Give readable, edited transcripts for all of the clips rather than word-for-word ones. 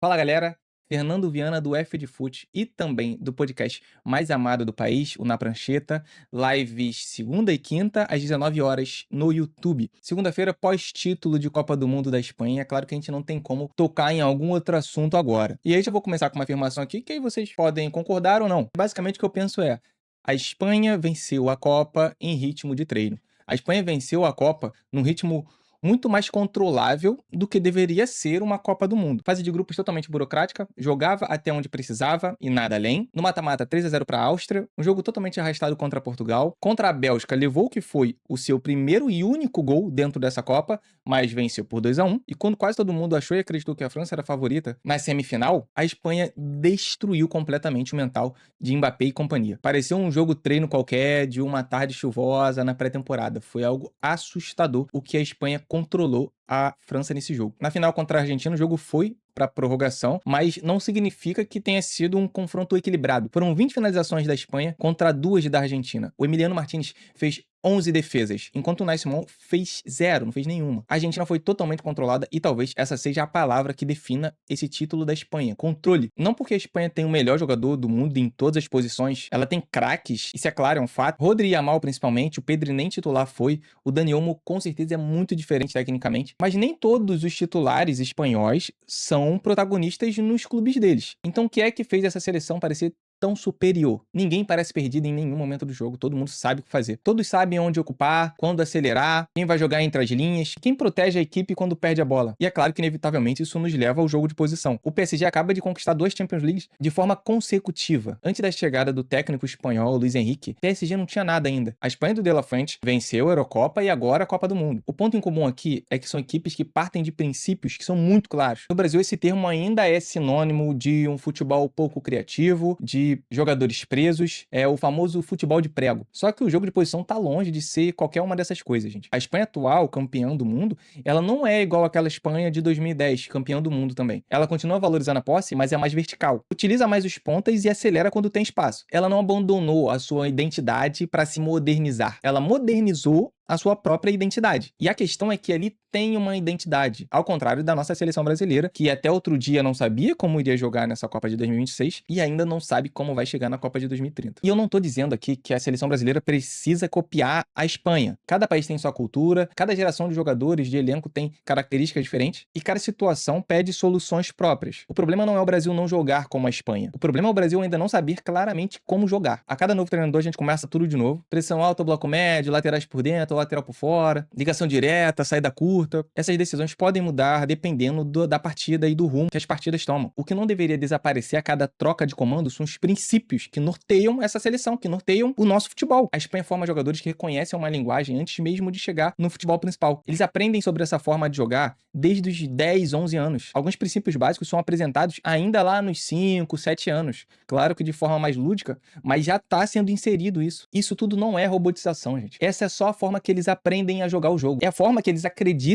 Fala galera, Fernando Viana do F de Fute e também do podcast mais amado do país, o Na Prancheta, lives segunda e quinta às 19 horas no YouTube. Segunda-feira, pós-título de Copa do Mundo da Espanha, é claro que a gente não tem como tocar em algum outro assunto agora. E aí já vou começar com uma afirmação aqui que aí vocês podem concordar ou não. Basicamente o que eu penso é, a Espanha venceu a Copa em ritmo de treino. A Espanha venceu a Copa num ritmo muito mais controlável do que deveria ser uma Copa do Mundo. Fase de grupos totalmente burocrática, jogava até onde precisava e nada além. No mata-mata, 3-0 para a Áustria, um jogo totalmente arrastado contra Portugal. Contra a Bélgica, levou o que foi o seu primeiro e único gol dentro dessa Copa, mas venceu por 2-1. E quando quase todo mundo achou e acreditou que a França era a favorita na semifinal, a Espanha destruiu completamente o mental de Mbappé e companhia. Pareceu um jogo treino qualquer de uma tarde chuvosa na pré-temporada. Foi algo assustador o que a Espanha controlou a França nesse jogo. Na final contra a Argentina, o jogo foi para prorrogação, mas não significa que tenha sido um confronto equilibrado. Foram 20 finalizações da Espanha contra 2 da Argentina. O Emiliano Martínez fez 11 defesas, enquanto o Unai Simón fez 0, não fez nenhuma. A Argentina foi totalmente controlada e talvez essa seja a palavra que defina esse título da Espanha. Controle. Não porque a Espanha tem o melhor jogador do mundo em todas as posições, ela tem craques, isso é claro, é um fato. Rodri e Yamal principalmente, o Pedri nem titular foi, o Dani Olmo com certeza é muito diferente tecnicamente, mas nem todos os titulares espanhóis são protagonistas nos clubes deles. Então o que é que fez essa seleção parecer tão superior? Ninguém parece perdido em nenhum momento do jogo, todo mundo sabe o que fazer. Todos sabem onde ocupar, quando acelerar, quem vai jogar entre as linhas, quem protege a equipe quando perde a bola. E é claro que inevitavelmente isso nos leva ao jogo de posição. O PSG acaba de conquistar 2 Champions Leagues de forma consecutiva. Antes da chegada do técnico espanhol Luis Enrique, o PSG não tinha nada ainda. A Espanha do De La Fuente venceu a Eurocopa e agora a Copa do Mundo. O ponto em comum aqui é que são equipes que partem de princípios que são muito claros. No Brasil esse termo ainda é sinônimo de um futebol pouco criativo, de jogadores presos, é o famoso futebol de prego. Só que o jogo de posição tá longe de ser qualquer uma dessas coisas, gente. A Espanha atual, campeã do mundo, ela não é igual àquela Espanha de 2010, campeã do mundo também. Ela continua valorizando a posse, mas é mais vertical. Utiliza mais os pontas e acelera quando tem espaço. Ela não abandonou a sua identidade para se modernizar. Ela modernizou a sua própria identidade. E a questão é que ali tem uma identidade, ao contrário da nossa seleção brasileira, que até outro dia não sabia como iria jogar nessa Copa de 2026 e ainda não sabe como vai chegar na Copa de 2030. E eu não tô dizendo aqui que a seleção brasileira precisa copiar a Espanha. Cada país tem sua cultura, cada geração de jogadores de elenco tem características diferentes e cada situação pede soluções próprias. O problema não é o Brasil não jogar como a Espanha. O problema é o Brasil ainda não saber claramente como jogar. A cada novo treinador a gente começa tudo de novo. Pressão alta, bloco médio, laterais por dentro, lateral por fora, ligação direta, saída curta. Essas decisões podem mudar dependendo da partida e do rumo que as partidas tomam. O que não deveria desaparecer a cada troca de comando são os princípios que norteiam essa seleção, que norteiam o nosso futebol. A Espanha forma jogadores que reconhecem uma linguagem antes mesmo de chegar no futebol principal. Eles aprendem sobre essa forma de jogar desde os 10, 11 anos. Alguns princípios básicos são apresentados ainda lá nos 5, 7 anos. Claro que de forma mais lúdica, mas já está sendo inserido isso. Isso tudo não é robotização, gente. Essa é só a forma que eles aprendem a jogar o jogo. É a forma que eles acreditam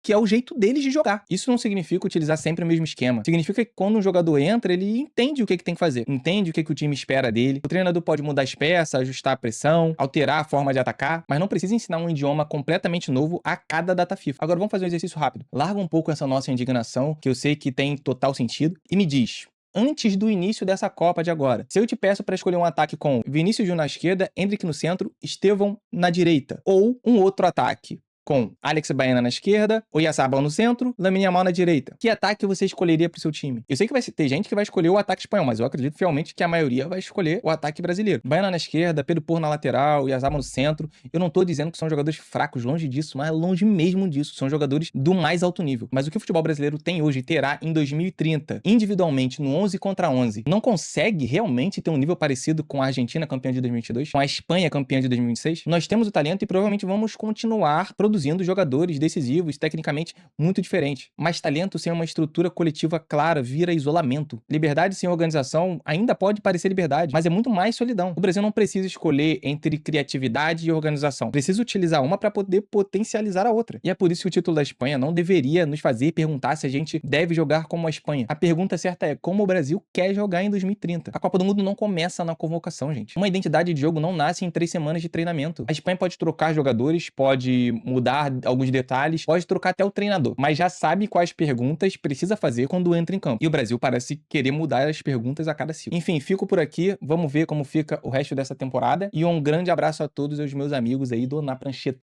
que é o jeito deles de jogar. Isso não significa utilizar sempre o mesmo esquema. Significa que quando um jogador entra, ele entende o que tem que fazer. Entende o que o time espera dele. O treinador pode mudar as peças, ajustar a pressão, alterar a forma de atacar, mas não precisa ensinar um idioma completamente novo a cada data FIFA. Agora vamos fazer um exercício rápido. Larga um pouco essa nossa indignação, que eu sei que tem total sentido, e me diz: antes do início dessa Copa de agora, se eu te peço para escolher um ataque com Vinícius Júnior na esquerda, Endrick no centro, Estevão na direita, ou um outro ataque com Alex Baena na esquerda, Oyarzabal no centro, Lamine Yamal na direita, que ataque você escolheria pro seu time? Eu sei que vai ter gente que vai escolher o ataque espanhol, mas eu acredito fielmente que a maioria vai escolher o ataque brasileiro. Baena na esquerda, Pedro Porro na lateral, Oyarzabal no centro. Eu não tô dizendo que são jogadores fracos, longe disso, mas longe mesmo disso. São jogadores do mais alto nível. Mas o que o futebol brasileiro tem hoje e terá em 2030, individualmente, no 11 contra 11, não consegue realmente ter um nível parecido com a Argentina campeã de 2022, com a Espanha campeã de 2026? Nós temos o talento e provavelmente vamos continuar produzindo jogadores decisivos, tecnicamente muito diferentes. Mas talento sem uma estrutura coletiva clara vira isolamento. Liberdade sem organização ainda pode parecer liberdade, mas é muito mais solidão. O Brasil não precisa escolher entre criatividade e organização. Precisa utilizar uma para poder potencializar a outra. E é por isso que o título da Espanha não deveria nos fazer perguntar se a gente deve jogar como a Espanha. A pergunta certa é como o Brasil quer jogar em 2030. A Copa do Mundo não começa na convocação, gente. Uma identidade de jogo não nasce em 3 semanas de treinamento. A Espanha pode trocar jogadores, pode mudar mudar alguns detalhes, pode trocar até o treinador, mas já sabe quais perguntas precisa fazer quando entra em campo. E o Brasil parece querer mudar as perguntas a cada ciclo. Enfim, fico por aqui, vamos ver como fica o resto dessa temporada, e um grande abraço a todos os meus amigos aí do Na Prancheta.